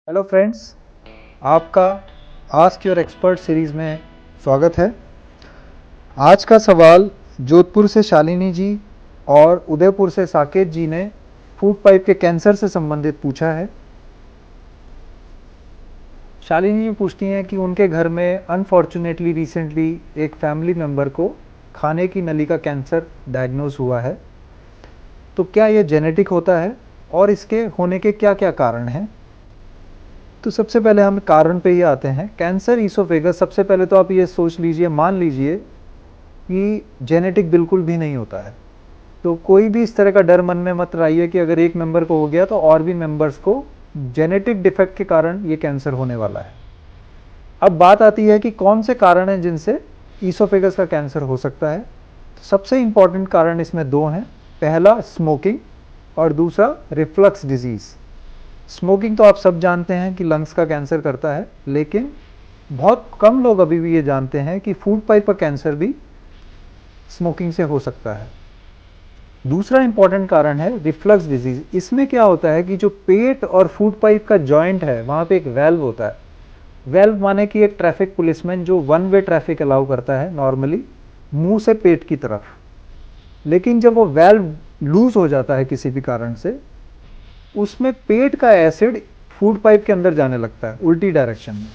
Hello friends, आपका ask your expert series में स्वागत है। आज का सवाल जोधपुर से शालिनी जी और उदयपुर से साकेत जी ने फूड पाइप के कैंसर से संबंधित पूछा है। शालिनी जी पूछती हैं कि उनके घर में अनफॉर्चुनेटली रिसेंटली एक फैमिली मेम्बर को खाने की नली का कैंसर डायग्नोज हुआ है, तो क्या ये जेनेटिक होता है और इसके होने के क्या क्या कारण हैं। तो सबसे पहले हम कारण पे ही आते हैं। कैंसर ईसोफेगस, सबसे पहले तो आप ये सोच लीजिए, मान लीजिए कि जेनेटिक बिल्कुल भी नहीं होता है, तो कोई भी इस तरह का डर मन में मत लाइए कि अगर एक मेंबर को हो गया तो और भी मेंबर्स को जेनेटिक डिफेक्ट के कारण ये कैंसर होने वाला है। अब बात आती है कि कौन से कारण हैं जिनसे ईसोफेगस का कैंसर हो सकता है। तो सबसे इंपॉर्टेंट कारण इसमें दो हैं। पहला स्मोकिंग और दूसरा रिफ्लक्स डिजीज़। स्मोकिंग तो आप सब जानते हैं कि लंग्स का कैंसर करता है, लेकिन बहुत कम लोग अभी भी ये जानते हैं कि फूड पाइप का कैंसर भी स्मोकिंग से हो सकता है। दूसरा इंपॉर्टेंट कारण है रिफ्लक्स डिजीज। इसमें क्या होता है कि जो पेट और फूड पाइप का जॉइंट है, वहाँ पे एक वेल्व होता है। वेल्व माने कि एक ट्रैफिक पुलिसमैन जो वन वे ट्रैफिक अलाउ करता है नॉर्मली मुंह से पेट की तरफ, लेकिन जब वो वेल्व लूज हो जाता है किसी भी कारण से, उसमें पेट का एसिड फूड पाइप के अंदर जाने लगता है उल्टी डायरेक्शन में।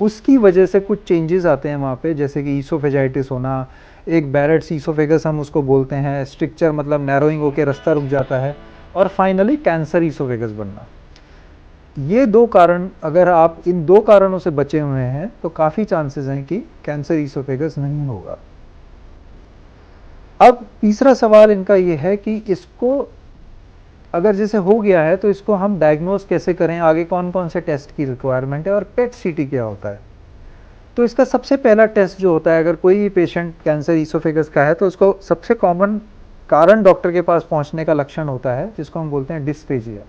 उसकी वजह से कुछ चेंजेस आते हैं वहाँ पे, जैसे कि ईसोफेजाइटिस होना, एक बैरेट्स ईसोफेगस हम उसको बोलते हैं, स्ट्रिक्चर मतलब नैरोइंग होकर रास्ता रुक जाता है, और फाइनली कैंसर ईसोफेगस बनना। ये दो कारण, अगर आप इन दो कारणों से बचे हुए हैं तो काफ़ी चांसेस हैं कि कैंसर ईसोफेगस नहीं होगा। अब तीसरा सवाल इनका ये है कि इसको अगर जैसे हो गया है तो इसको हम डायग्नोज कैसे करें, आगे कौन कौन से टेस्ट की रिक्वायरमेंट है और पेट सीटी क्या होता है। तो इसका सबसे पहला टेस्ट जो होता है, अगर कोई पेशेंट कैंसर ईसोफेगस का है तो उसको सबसे कॉमन कारण डॉक्टर के पास पहुंचने का लक्षण होता है जिसको हम बोलते हैं dysphagia.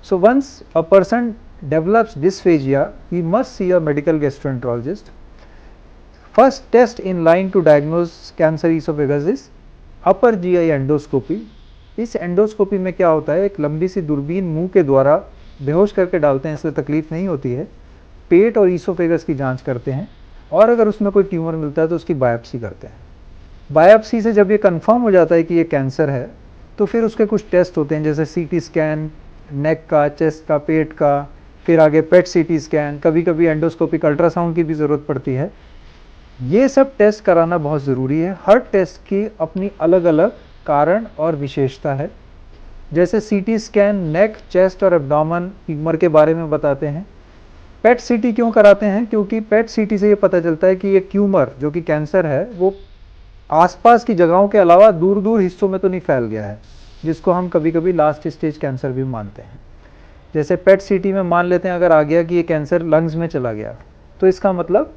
So once a person develops dysphagia, he must see a medical gastroenterologist. First test in line to diagnose cancer oesophagus is upper GI endoscopy. इस एंडोस्कोपी में क्या होता है, एक लंबी सी दूरबीन मुंह के द्वारा बेहोश करके डालते हैं, इससे तकलीफ नहीं होती है। पेट और ईसोफेगस की जांच करते हैं और अगर उसमें कोई ट्यूमर मिलता है तो उसकी बायोप्सी करते हैं। बायोप्सी से जब ये कंफर्म हो जाता है कि ये कैंसर है, तो फिर उसके कुछ टेस्ट होते हैं, जैसे सीटी स्कैन नेक का, चेस्ट का, पेट का, फिर आगे पेट सीटी स्कैन, कभी कभी एंडोस्कोपिक अल्ट्रासाउंड की भी ज़रूरत पड़ती है। ये सब टेस्ट कराना बहुत ज़रूरी है। हर टेस्ट की अपनी अलग अलग कारण और विशेषता है। जैसे सीटी स्कैन नेक, चेस्ट और एब्डोमेन ट्यूमर के बारे में बताते हैं। पेट सीटी क्यों कराते हैं, क्योंकि पेट सीटी से ये पता चलता है कि ये ट्यूमर जो कि कैंसर है वो आसपास की जगहों के अलावा दूर दूर हिस्सों में तो नहीं फैल गया है, जिसको हम कभी कभी लास्ट स्टेज कैंसर भी मानते हैं। जैसे पेट सीटी में मान लेते हैं अगर आ गया कि ये कैंसर लंग्स में चला गया, तो इसका मतलब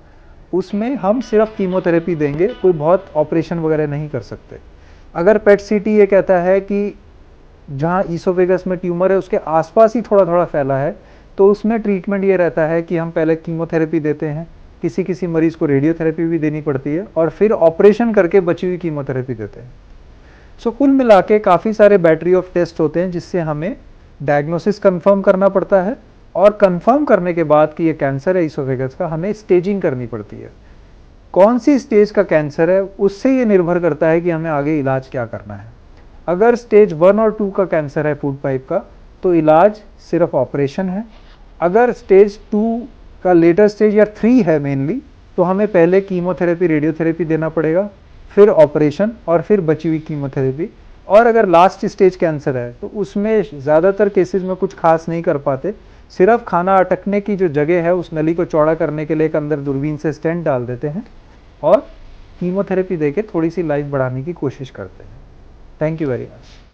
उसमें हम सिर्फ कीमोथेरेपी देंगे, कोई बहुत ऑपरेशन वगैरह नहीं कर सकते। अगर पेट सीटी ये कहता है कि जहाँ ईसोफेगस में ट्यूमर है उसके आसपास ही थोड़ा थोड़ा फैला है, तो उसमें ट्रीटमेंट ये रहता है कि हम पहले कीमोथेरेपी देते हैं, किसी किसी मरीज़ को रेडियोथेरेपी भी देनी पड़ती है, और फिर ऑपरेशन करके बची हुई कीमोथेरेपी देते हैं। सो कुल मिला के काफ़ी सारे बैटरी ऑफ टेस्ट होते हैं जिससे हमें डायग्नोसिस कंफर्म करना पड़ता है, और कंफर्म करने के बाद कि ये कैंसर है ईसोफेगस का, हमें स्टेजिंग करनी पड़ती है। कौन सी स्टेज का कैंसर है उससे ये निर्भर करता है कि हमें आगे इलाज क्या करना है। अगर स्टेज 1 और 2 का कैंसर है फूड पाइप का, तो इलाज सिर्फ ऑपरेशन है। अगर स्टेज 2 का लेटर स्टेज या 3 है मेनली, तो हमें पहले कीमोथेरेपी रेडियोथेरेपी देना पड़ेगा, फिर ऑपरेशन और फिर बची हुई कीमोथेरेपी। और अगर लास्ट स्टेज कैंसर है तो उसमें ज़्यादातर केसेस में कुछ खास नहीं कर पाते, सिर्फ खाना अटकने की जो जगह है उस नली को चौड़ा करने के लिए एक अंदर दूरबीन से स्टेंट डाल देते हैं और कीमोथेरेपी देके थोड़ी सी लाइफ बढ़ाने की कोशिश करते हैं। Thank you very much.